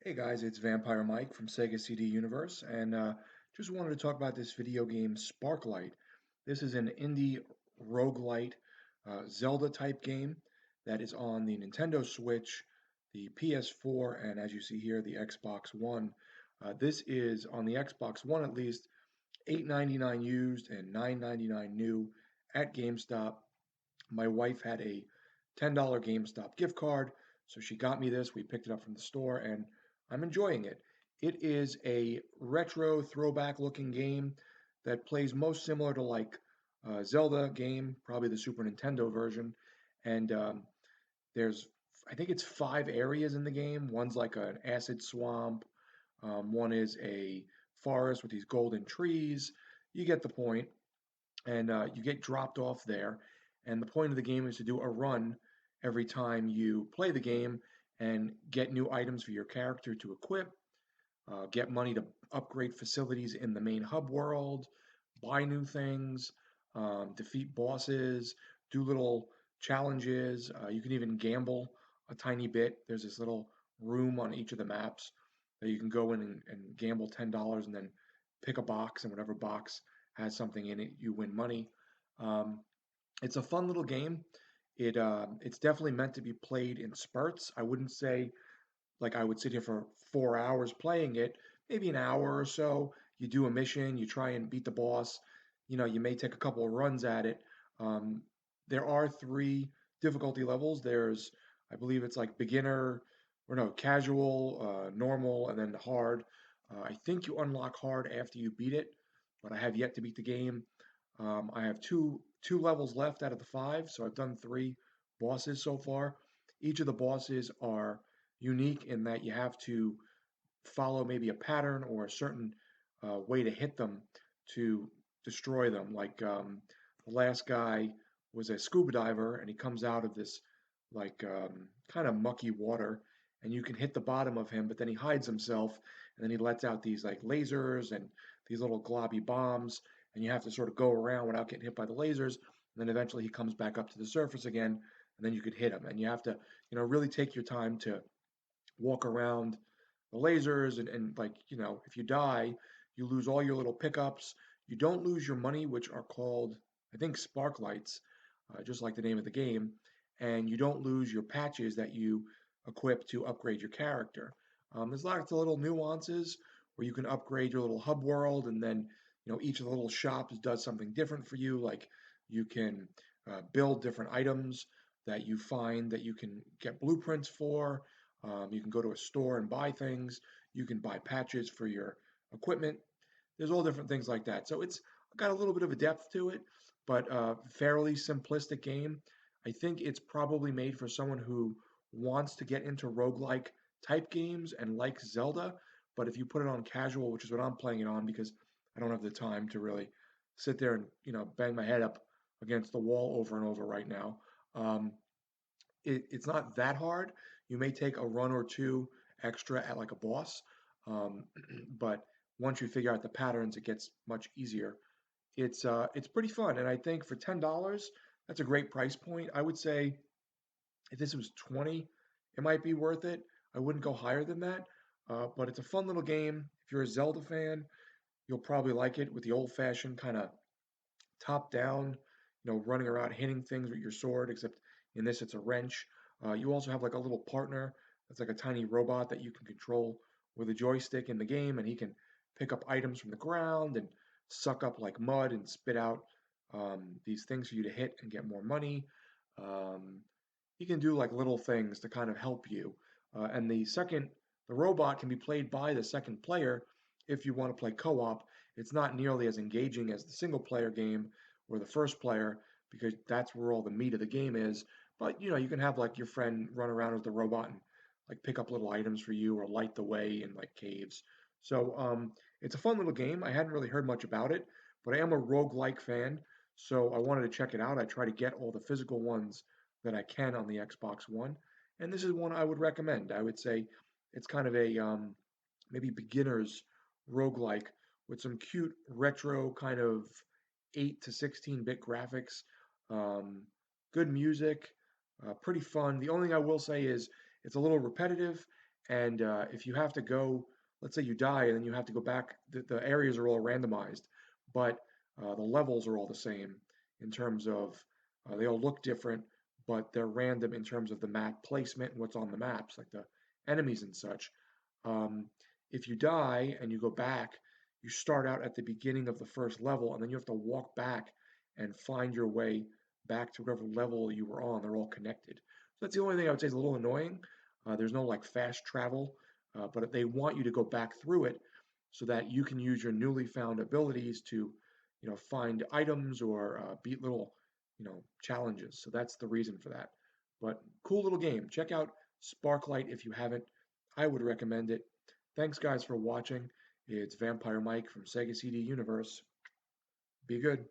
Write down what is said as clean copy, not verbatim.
Hey guys, it's Vampire Mike from Sega CD Universe, and just wanted to talk about this video game, Sparklite. This is an indie roguelite Zelda type game that is on the Nintendo Switch, the PS4, and as you see here, the Xbox One. This is on the Xbox One at least $8.99 used and $9.99 new at GameStop. My wife had a $10 GameStop gift card, so she got me this. We picked it up from the store, and I'm enjoying it. It is a retro throwback looking game that plays most similar to like a Zelda game, probably the Super Nintendo version. And there's, I think it's 5 areas in the game. One's like an acid swamp. One is a forest with these golden trees. You get the point, and you get dropped off there. And the point of the game is to do a run every time you play the game and get new items for your character to equip, get money to upgrade facilities in the main hub world, buy new things, defeat bosses, do little challenges. You can even gamble a tiny bit. There's this little room on each of the maps that you can go in and gamble $10 and then pick a box, and whatever box has something in it, you win money. Um, it's a fun little game. It's definitely meant to be played in spurts. I wouldn't say like I would sit here for 4 hours playing it, maybe an hour or so. You do a mission, you try and beat the boss. You may take a couple of runs at it. Um, there are three difficulty levels. I believe it's like beginner, or no, casual, normal, and then hard. I think you unlock hard after you beat it, but I have yet to beat the game. I have two levels left out of the five, so I've done three bosses so far. Each of the bosses are unique in that you have to follow maybe a pattern or a certain way to hit them to destroy them. Like the last guy was a scuba diver, and he comes out of this like kind of mucky water, and you can hit the bottom of him, but then he hides himself, and then he lets out these like lasers and these little globby bombs, and you have to sort of go around without getting hit by the lasers. And then eventually he comes back up to the surface again, and then you could hit him. And you have to, really take your time to walk around the lasers, and like, if you die, you lose all your little pickups. You don't lose your money, which are called, I think, Sparklites, just like the name of the game. And you don't lose your patches that you equip to upgrade your character. There's lots of little nuances where you can upgrade your little hub world, and then each of the little shops does something different for you. Like you can build different items that you find that you can get blueprints for. You can go to a store and buy things. You can buy patches for your equipment. There's all different things like that. So it's got a little bit of a depth to it, but fairly simplistic game. I think it's probably made for someone who wants to get into roguelike type games and likes Zelda. But if you put it on casual, which is what I'm playing it on because I don't have the time to really sit there and bang my head up against the wall over and over right now. Um, it's not that hard. You may take a run or two extra at like a boss, um, but once you figure out the patterns, it gets much easier. It's pretty fun, and I think for $10, that's a great price point. I would say if this was 20, it might be worth it. I wouldn't go higher than that, but it's a fun little game. If you're a Zelda fan, you'll probably like it with the old-fashioned kind of top down, running around hitting things with your sword, except in this it's a wrench. You also have like a little partner that's like a tiny robot that you can control with a joystick in the game, and he can pick up items from the ground and suck up like mud and spit out these things for you to hit and get more money. Um, he can do like little things to kind of help you. And the robot can be played by the second player if you want to play co-op. It's not nearly as engaging as the single player game or the first player because that's where all the meat of the game is. But you can have like your friend run around with the robot and like pick up little items for you or light the way in like caves. So it's a fun little game. I hadn't really heard much about it, but I am a roguelike fan, so I wanted to check it out. I try to get all the physical ones that I can on the Xbox One, and this is one I would recommend. I would say it's kind of a maybe beginner's roguelike with some cute retro kind of 8 to 16-bit graphics, um, good music, pretty fun. The only thing I will say is it's a little repetitive, And if you have to go, let's say you die and then you have to go back, the areas are all randomized, but the levels are all the same in terms of they all look different, but they're random in terms of the map placement and what's on the maps, like the enemies and such. Um, if you die and you go back, you start out at the beginning of the first level, and then you have to walk back and find your way back to whatever level you were on. They're all connected. So that's the only thing I would say is a little annoying. There's no like fast travel, but they want you to go back through it so that you can use your newly found abilities to, find items or beat little, challenges. So that's the reason for that. But cool little game. Check out Sparklite if you haven't. I would recommend it. Thanks, guys, for watching. It's Vampire Mike from Sega CD Universe. Be good.